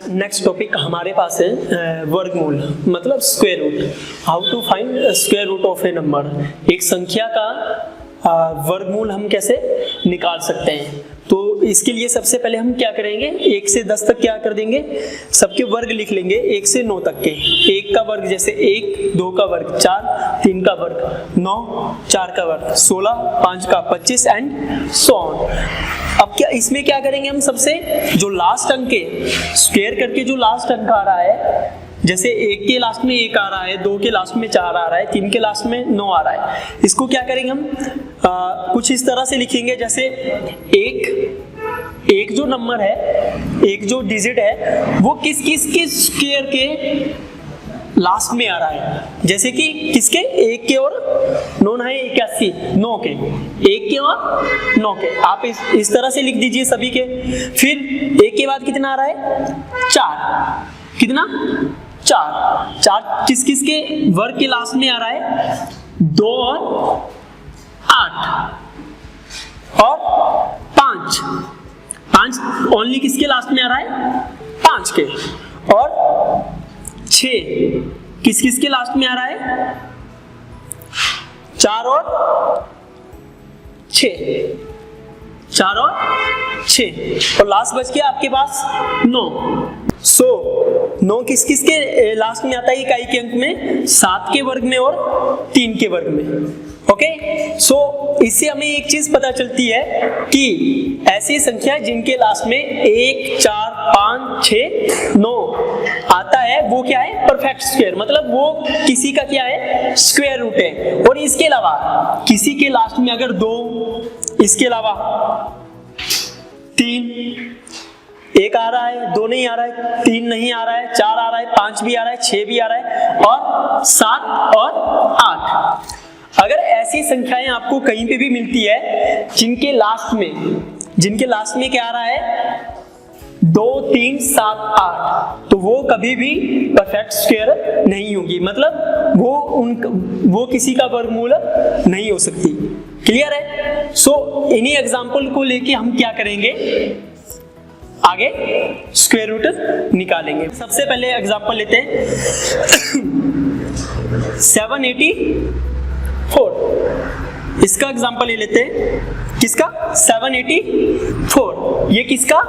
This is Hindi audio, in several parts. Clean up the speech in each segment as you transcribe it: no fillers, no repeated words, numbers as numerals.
नेक्स्ट टॉपिक हमारे पास है वर्गमूल, मतलब square root. How to find square root of a number. एक संख्या का वर्गमूल हम कैसे निकाल सकते हैं। तो इसके लिए सबसे पहले हम क्या करेंगे, 1 से 10 तक क्या कर देंगे, सबके वर्ग लिख लेंगे 1 से 9 तक के। 1 का वर्ग जैसे 1, 2 का वर्ग 4, 3 का वर्ग 9, 4 का वर्ग 16, 5 का 25 एंड सो ऑन। अब क्या इसमें क्या करेंगे हम, सबसे जो लास्ट अंक है स्क्वायर करके जो लास्ट अंक आ रहा है, जैसे 1 के लास्ट में 1 आ रहा है, 2 के लास्ट में 4 आ रहा है, 3 के लास्ट में 9 आ रहा है, इसको क्या करेंगे हम कुछ इस तरह से लिखेंगे। जैसे एक जो नंबर है, एक जो डिजिट है वो किस किस के स्क्वायर के लास्ट में आ रहा है। जैसे कि किसके, 1 के और 9 है 81, 9 के 1 के और 9 के, आप इस तरह से लिख दीजिए सभी के। फिर 1 के बाद कितना आ रहा है, 4, कितना 4 किस किस के वर्ग के लास्ट में आ रहा है, 2 और 8 और 5 ओनली किसके लास्ट में आ रहा है, 5 के, और 6 किस किस के लास्ट में आ रहा है, 4 और 6 और लास्ट बच गया आपके पास 9। 9 किस किस के लास्ट में आता है इकाई के अंक में, 7 के वर्ग में और 3 के वर्ग में। ओके, सो इससे हमें एक चीज पता चलती है कि ऐसी संख्या जिनके लास्ट में 1, 4, 5, 6, 9 आता है वो क्या है, परफेक्ट स्क्वायर, मतलब वो किसी का क्या है, स्क्वायर रूट है। और इसके अलावा किसी के लास्ट में अगर 2, इसके अलावा 3, 1 आ रहा है, 2 नहीं आ रहा है, 3 नहीं आ रहा है, 4 आ रहा है, 5 भी आ रहा है, 6 भी आ रहा है, और 7 और 8, अगर ऐसी संख्याएं आपको कहीं पे भी मिलती है जिनके लास्ट में क्या आ रहा है, 2, 3, 7, 8, तो वो कभी भी परफेक्ट स्क्वायर नहीं होगी, मतलब वो किसी का वर्गमूल नहीं हो सकती। क्लियर है। सो इन्हीं एग्जांपल को लेके हम क्या करेंगे, आगे स्क्वायर रूट निकालेंगे। सबसे पहले एग्जांपल लेते हैं 784, इसका एग्जांपल ले लेते हैं, किसका, 784, ये किसका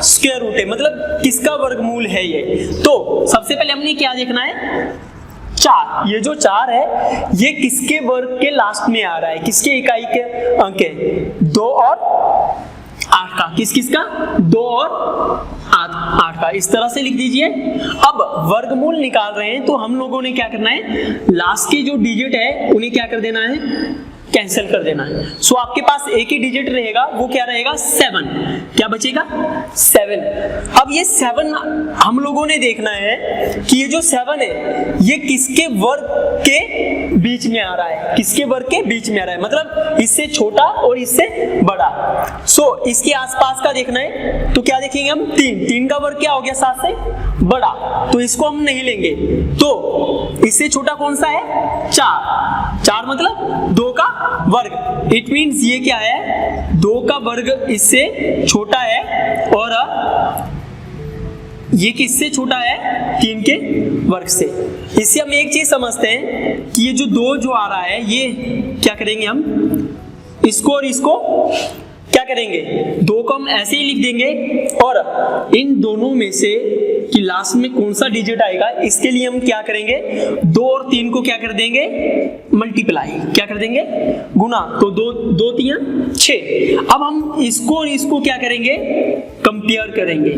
स्क्वायर रूट है, मतलब किसका वर्गमूल है ये। तो सबसे पहले हमने क्या देखना है, 4, ये जो 4 है ये किसके वर्ग के लास्ट में आ रहा है, किसके इकाई के अंक है, 2 और 8 का, किसका 2 और 8 का, इस तरह से लिख दीजिए। अब वर्गमूल निकाल रहे हैं तो हम लोगों ने क्या करना है, लास्ट के जो डिजिट है उन्हें क्या कर देना है, कैंसिल कर देना है। सो आपके पास एक ही डिजिट रहेगा, वो क्या रहेगा, 7, क्या बचेगा, 7। अब ये 7 हम लोगों ने देखना है कि ये जो 7 है ये किसके वर्ग के बीच में आ रहा है, किसके वर्ग के बीच में आ रहा है, मतलब इससे छोटा और इससे बड़ा। सो इसके आसपास का देखना है, तो क्या देखेंगे हम, 3 का वर्ग क्या हो गया, 7 से बड़ा, तो इसको हम नहीं लेंगे। तो इससे छोटा कौन सा है, 4 मतलब 2 का वर्ग, इट मीन्स ये क्या है, 2 का वर्ग इससे छोटा है, और ये किससे छोटा है, 3 के वर्ग से। इससे हम एक चीज समझते हैं कि ये जो 2 जो आ रहा है ये क्या करेंगे हम, इसको और इसको क्या करेंगे, 2 को हम ऐसे ही लिख देंगे, और इन दोनों में से कि लास्ट में कौन सा डिजिट आएगा इसके लिए हम क्या करेंगे, 2 और 3 को क्या कर देंगे, मल्टीप्लाई, क्या कर देंगे, गुना, तो 2 3 6। अब हम इसको और इसको क्या करेंगे, कंपेयर करेंगे,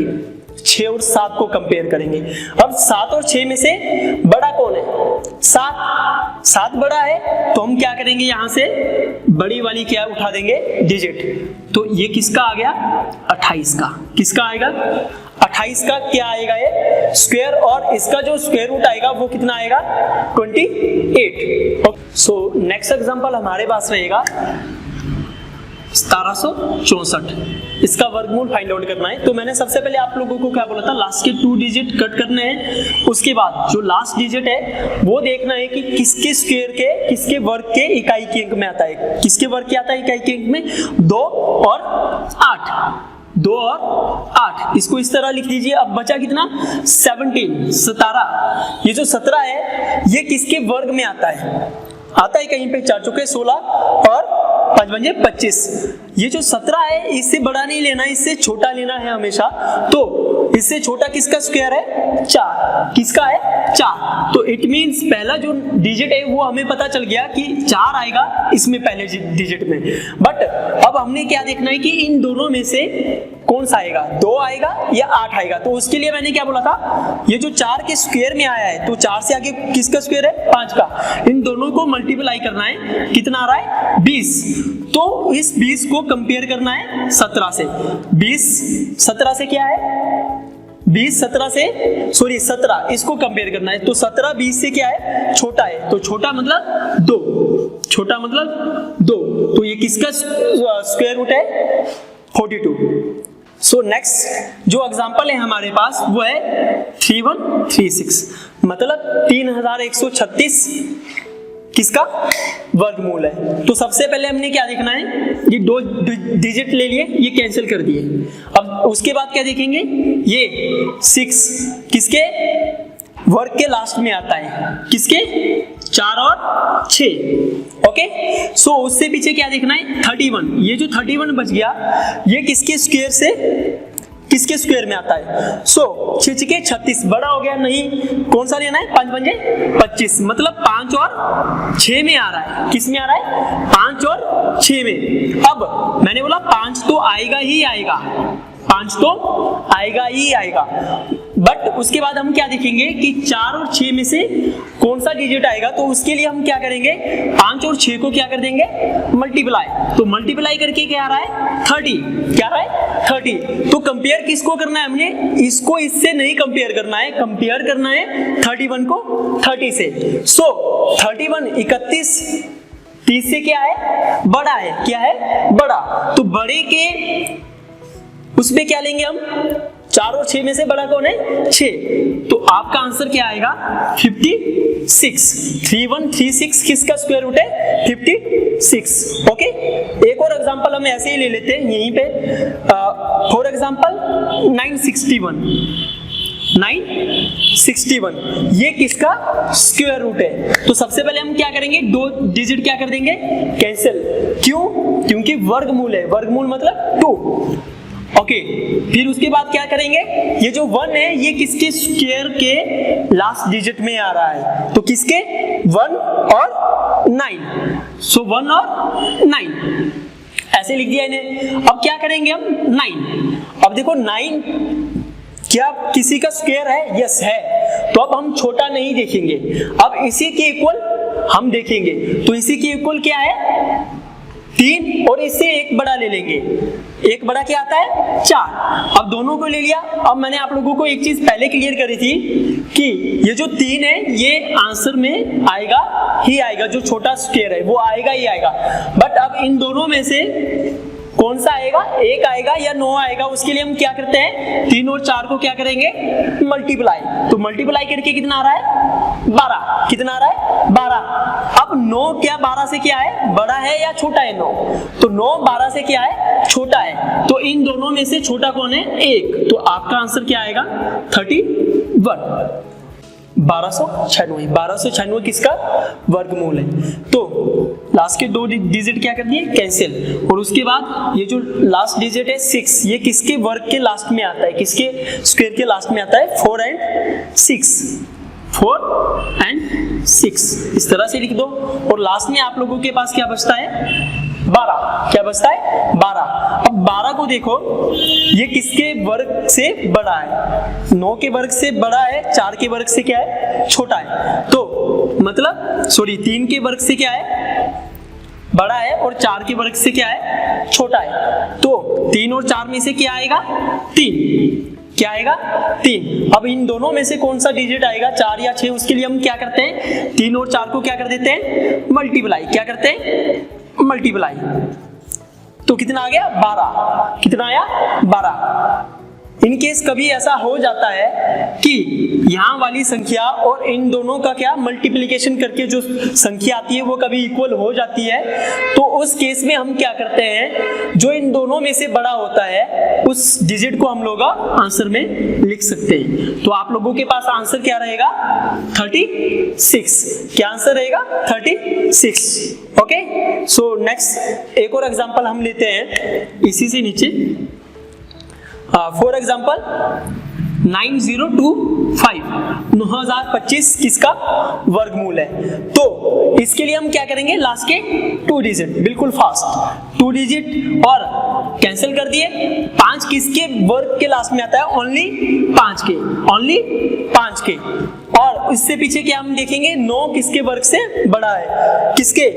6 और 7 को कंपेयर करेंगे। अब 7 और 6 में से बड़ा कौन है, 7 बड़ा है, तो हम क्या करेंगे, यहां से बड़ी वाली क्या उठा देंगे डिजिट, तो ये किसका आ गया, 28 का, किसका आएगा, 28 का क्या आएगा, ये स्क्वायर, और इसका जो स्क्वायर रूट आएगा वो कितना आएगा, 28। सो नेक्स्ट एग्जांपल हमारे पास रहेगा 1764, इसका वर्गमूल फाइंड आउट करना है। तो मैंने सबसे पहले आप लोगों को क्या बोला था, लास्ट के 2 डिजिट कट करने हैं, उसके बाद जो लास्ट डिजिट है वो देखना है कि किसके स्क्वायर के, किसके वर्ग के इकाई के अंक में आता है। किसके वर्ग के आता है इकाई के अंक में? 2 और 8, 2 और 8, इसको इस तरह लिख दीजिए। अब बचा कितना? 17। ये जो 17 है ये किसके वर्ग में आता है कहीं पे 4 चौके 16 और 5 पंजे 25। ये जो 17 है इससे बड़ा नहीं लेना, इससे छोटा लेना है हमेशा। तो इससे छोटा किसका स्क्वायर है? 4। किसका है? 4। तो इट मींस पहला जो डिजिट है वो हमें पता चल गया कि 4 आएगा इसमें पहले डिजिट में। बट अब हमने क्या देखना है कि इन दोनों में से कौन सा आएगा, 2 आएगा या 8 आएगा। तो उसके लिए मैंने क्या बोला था, ये जो 4 के स्क्वायर में आया है तो 4 से आगे किसका स्क्वायर है? 5 का। इन दोनों को मल्टीप्लाई करना है, कितना आ रहा है? 20। तो इस 20 को कंपेयर करना है 17 से। 20 17 से क्या है? 20 17 से 17 इसको कंपेयर करना है। तो 17 20 से क्या है? छोटा है। तो छोटा मतलब 2, छोटा मतलब 2। तो ये किसका स्क्वायर रूट है? 42। सो नेक्स्ट जो एग्जांपल है हमारे पास वो है 3136, मतलब 3136 किसका वर्गमूल है। तो सबसे पहले हमने क्या देखना है, ये 2 डिजिट ले लिए, ये कैंसिल कर दिए। अब उसके बाद क्या देखेंगे, ये 6 किसके वर्ग के लास्ट में आता है? किसके? 4 और 6। ओके, सो उससे पीछे क्या देखना है? 31। ये जो 31 बच गया ये किसके स्क्वायर से, किसके स्क्वायर में आता है? सो 6 के 36 बड़ा हो गया, नहीं कौन सा लेना है? 5 पंजे 25, मतलब 5 और 6 में आ रहा है। किस में आ रहा है? 5 और 6 में। अब मैंने बोला 5 तो आएगा ही आएगा, 5 तो आएगा ही आएगा। बट उसके बाद हम क्या देखेंगे कि 4 और 6 में से कौन सा डिजिट आएगा। तो उसके लिए हम क्या करेंगे, 5 और 6 को क्या कर देंगे? मल्टीप्लाई। तो मल्टीप्लाई करके क्या आ रहा है? 30। क्या आ रहा है? 30। तो कंपेयर किसको करना है हमने? इसको इससे नहीं कंपेयर करना है, कंपेयर करना है 31 को 30 से। सो 31 31 30 से क्या है? बड़ा है। क्या है? बड़ा। तो बड़े के उसमें क्या लेंगे हम? 4 और 6 में से बड़ा कौन है? 6। तो आपका आंसर क्या आएगा? 56। 3136 किसका स्क्वायर रूट है? 56। ओके, एक और एग्जांपल हम ऐसे ही ले लेते हैं यहीं पे। फॉर एग्जांपल 961, 961 ये किसका स्क्वायर रूट है? तो सबसे पहले हम क्या करेंगे, 2 डिजिट क्या कर देंगे? कैंसिल। क्यों? क्योंकि वर्गमूल है, वर्गमूल मतलब 2। ओके, फिर उसके बाद क्या करेंगे, ये जो 1 है ये किसके स्क्वायर के लास्ट डिजिट में आ रहा है? तो किसके? 1 और 9। सो 1 और 9 ऐसे लिख दिया इन्हें। अब क्या करेंगे हम? 9। अब देखो 9 क्या किसी का स्क्वायर है? यस है। तो अब हम छोटा नहीं देखेंगे, अब इसी के इक्वल हम देखेंगे। तो इसी के इक्वल क्या है? 3 और इससे एक बड़ा ले लेंगे। एक बड़ा क्या आता है? 4। अब दोनों को ले लिया। अब मैंने आप लोगों को एक चीज पहले क्लियर करी थी कि ये जो 3 है ये आंसर में आएगा ही आएगा, जो छोटा स्क्वायर है वो आएगा ही आएगा। बट अब इन दोनों में से कौन सा आएगा? 1 आएगा या 9 आएगा? उसके लिए हम क्या करते हैं, 3 और 4 को क्या करेंगे? मल्टीप्लाई। तो मल्टीप्लाई करके कितना आ रहा है? 12। कितना आ रहा है? 12। अब 9 क्या 12 से क्या है? बड़ा है या छोटा है 9? तो 9 12 से क्या है? छोटा है। तो इन दोनों में से छोटा कौन है? 1। तो आपका आंसर क्या आएगा? 31। 1296 किसका वर्गमूल है? तो लास्ट के 2 डिजिट क्या कर दिए? कैंसिल। और उसके बाद ये जो लास्ट डिजिट है 6, ये किसके वर्ग के लास्ट में आता है? किसके स्क्वायर के लास्ट में आता है? 4 और 6। 4 और 6 इस तरह से लिख दो। और लास्ट में आप लोगों के पास क्या बचता है? 12। क्या बचता है? 12। अब 12 को देखो, ये किसके वर्ग से बड़ा है? 9 के वर्ग से बड़ा है, 4 के वर्ग से क्या है? छोटा है। तो मतलब 3 के वर्ग से क्या है? बड़ा है, और 4 के वर्ग से क्या है? छोटा है। तो 3 और 4 में से क्या आएगा? 3। क्या आएगा? 3। अब इन दोनों में से कौन सा डिजिट आएगा, 4 या 6? उसके लिए हम क्या करते हैं, 3 और 4 को क्या कर देते हैं? मल्टीप्लाई। क्या करते हैं? मल्टीप्लाई। तो कितना आ गया 12, कितना आया 12। इन केस कभी ऐसा हो जाता है कि यहाँ वाली संख्या और इन दोनों का क्या मल्टीप्लिकेशन करके जो संख्या आती है वो कभी इक्वल हो जाती है, तो उस केस में हम क्या करते हैं, जो इन दोनों में से बड़ा होता है उस डिजिट को हम लोग आंसर में लिख सकते हैं। तो आप लोगों के पास आंसर क्या रहेगा 36। क्या आंसर रहेगा 36। ओके, सो नेक्स्ट एक और एग्जांपल हम लेते हैं इसी से नीचे। फॉर एग्जाम्पल 9025 9025 किसका वर्गमूल है। तो इसके लिए हम क्या करेंगे, लास्ट के 2 डिजिट बिल्कुल फास्ट 2 डिजिट और कैंसिल कर दिए। 5 किसके वर्ग के लास्ट में आता है, ओनली 5 के, ओनली 5 के। और इससे पीछे क्या हम देखेंगे, 9 किसके वर्ग से बड़ा है, किसके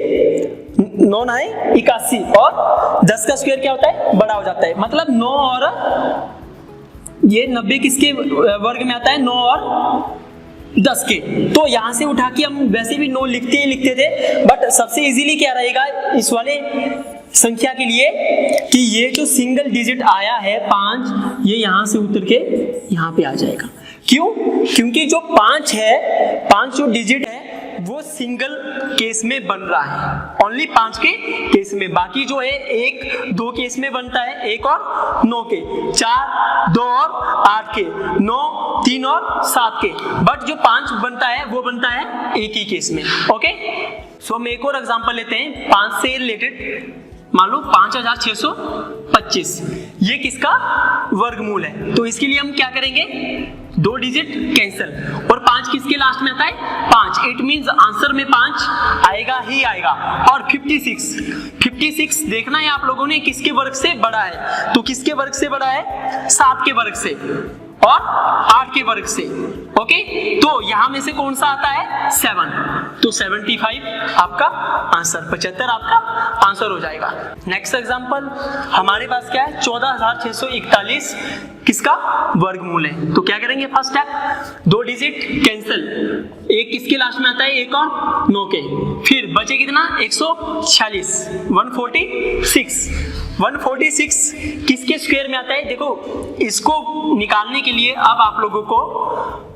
9 है 81 और 10 का स्क्वायर क्या होता है बड़ा हो जाता है, मतलब 9 और ये 90 किसके वर्ग में आता है, 9 और 10 के। तो यहां से उठा के हम वैसे भी 9 लिखते ही लिखते थे, बट सबसे इजीली क्या रहेगा इस वाले संख्या के लिए कि ये जो सिंगल डिजिट आया है 5, ये यहां से उतर के यहां पे आ जाएगा। क्यों, क्योंकि जो 5 है, 5 जो डिजिट है वो सिंगल केस में बन रहा है, ओनली 5 के केस में। बाकी जो है 1 2 केस में बनता है, 1 और 9 के, 4 2 और 8 के, 9 3 और 7 के, बट जो 5 बनता है वो बनता है एक ही केस में। ओके, सो हम एक और एग्जांपल लेते हैं 5 से रिलेटेड। मान लो 5625, ये किसका वर्गमूल है। तो इसके लिए हम क्या करेंगे, 2 डिजिट कैंसिल और 5 किसके लास्ट में आता है 5, इट मींस आंसर में 5 आएगा ही आएगा। और 56 देखना है आप लोगों ने किसके वर्ग से बड़ा है, तो किसके वर्ग से बड़ा है 7 के वर्ग से और 8 के वर्ग से। ओके, तो यहां में से कौन सा आता है 7, तो 75 आपका आंसर, 75 आपका आंसर हो जाएगा। नेक्स्ट एग्जांपल हमारे पास क्या है 14641 किसका वर्गमूल है। तो क्या करेंगे, फर्स्ट स्टेप 2 डिजिट कैंसिल, 1 किसके लास्ट में आता है 1 और 9 के, फिर बचे कितना 146 146 किसके स्क्वायर में आता है। देखो इसको निकालने के लिए अब आप लोगों को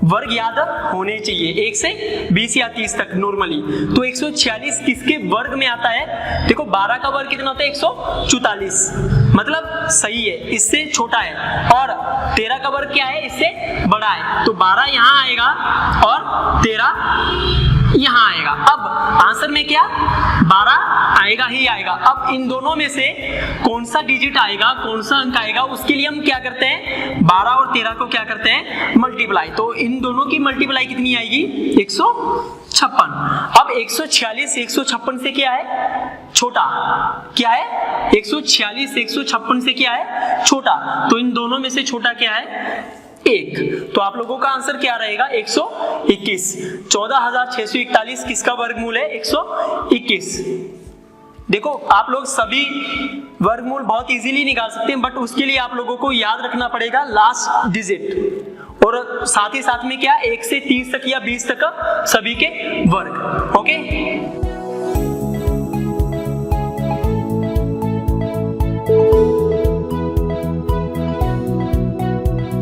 वर्ग याद होने चाहिए 1 से 20 या 30 तक नॉर्मली। तो 146 किसके वर्ग में आता है, देखो 12 का वर्ग कितना होता है 144, मतलब सही है, इससे छोटा है। और 13 का वर्ग क्या है, इससे बड़ा है, तो 12 यहाँ आएगा और 13 यहाँ आएगा। अब आंसर में क्या 12 आएगा ही आएगा। अब इन दोनों में से कौन सा डिजिट आएगा, कौन सा अंक आएगा, उसके लिए हम क्या करते हैं 12 और 13 को क्या करते हैं मल्टीप्लाई। तो इन दोनों की मल्टीप्लाई कितनी आएगी 156। अब 146 156 से क्या है छोटा, क्या है 146 156 से क्या है छोटा, तो इन दोनों में से छोटा क्या है 1। तो आप लोगों का आंसर क्या रहेगा 121। 14641 किसका वर्गमूल है 121। देखो आप लोग सभी वर्गमूल बहुत इजीली निकाल सकते हैं, बट उसके लिए आप लोगों को याद रखना पड़ेगा लास्ट डिजिट, और साथ ही साथ में क्या 1 से 30 तक या 20 तक सभी के वर्ग। ओके।